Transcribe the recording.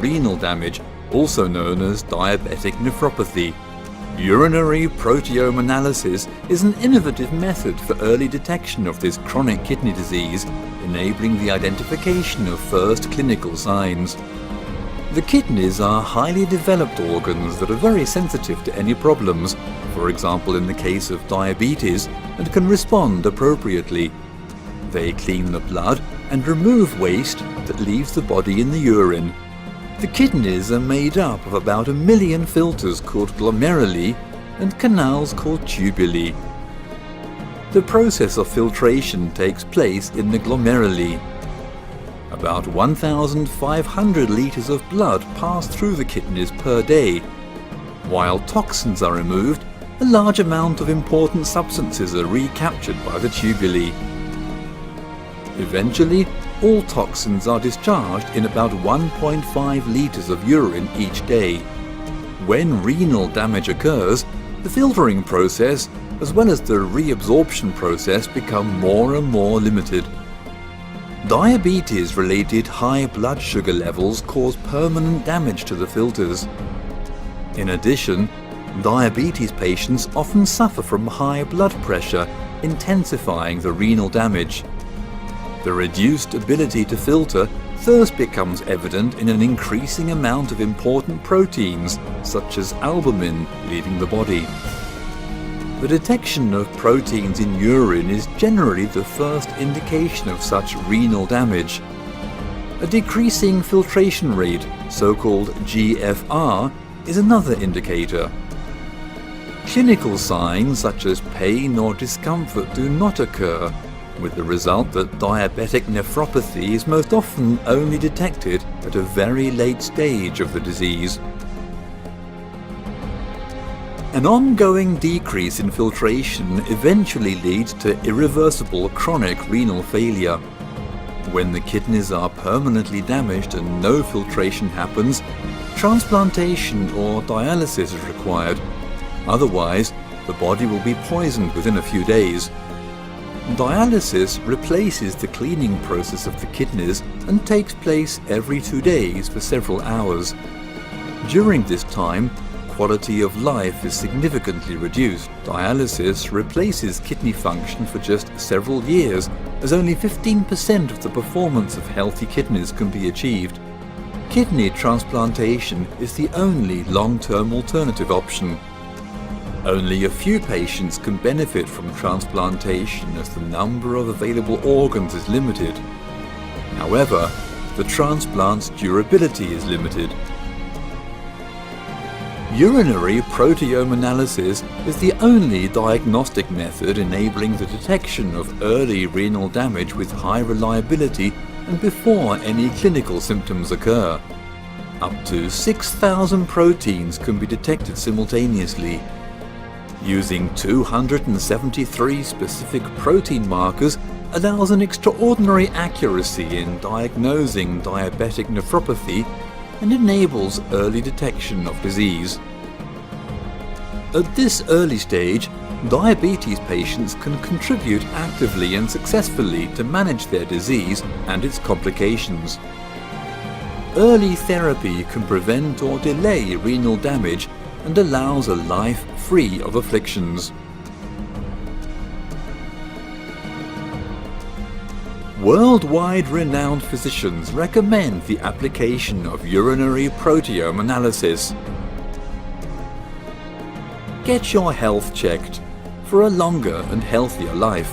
renal damage, also known as diabetic nephropathy. Urinary proteome analysis is an innovative method for early detection of this chronic kidney disease, enabling the identification of first clinical signs. The kidneys are highly developed organs that are very sensitive to any problems, for example in the case of diabetes, and can respond appropriately. They clean the blood and remove waste that leaves the body in the urine. The kidneys are made up of about 1 million filters called glomeruli and canals called tubuli. The process of filtration takes place in the glomeruli. About 1,500 litres of blood pass through the kidneys per day. While toxins are removed, a large amount of important substances are recaptured by the tubuli. Eventually, all toxins are discharged in about 1.5 litres of urine each day. When renal damage occurs, the filtering process as well as the reabsorption process become more and more limited. Diabetes-related high blood sugar levels cause permanent damage to the filters. In addition, diabetes patients often suffer from high blood pressure, intensifying the renal damage. The reduced ability to filter thirst becomes evident in an increasing amount of important proteins, such as albumin, leaving the body. The detection of proteins in urine is generally the first indication of such renal damage. A decreasing filtration rate, so-called GFR, is another indicator. Clinical signs such as pain or discomfort do not occur, with the result that diabetic nephropathy is most often only detected at a very late stage of the disease. An ongoing decrease in filtration eventually leads to irreversible chronic renal failure. When the kidneys are permanently damaged and no filtration happens, transplantation or dialysis is required. Otherwise, the body will be poisoned within a few days. Dialysis replaces the cleaning process of the kidneys and takes place every 2 days for several hours. During this time, quality of life is significantly reduced. Dialysis replaces kidney function for just several years, as only 15% of the performance of healthy kidneys can be achieved. Kidney transplantation is the only long-term alternative option. Only a few patients can benefit from transplantation as the number of available organs is limited. However, the transplant's durability is limited. Urinary proteome analysis is the only diagnostic method enabling the detection of early renal damage with high reliability and before any clinical symptoms occur. Up to 6,000 proteins can be detected simultaneously. Using 273 specific protein markers allows an extraordinary accuracy in diagnosing diabetic nephropathy and enables early detection of disease. At this early stage, diabetes patients can contribute actively and successfully to manage their disease and its complications. Early therapy can prevent or delay renal damage and allows a life free of afflictions. Worldwide renowned physicians recommend the application of urinary proteome analysis. Get your health checked for a longer and healthier life.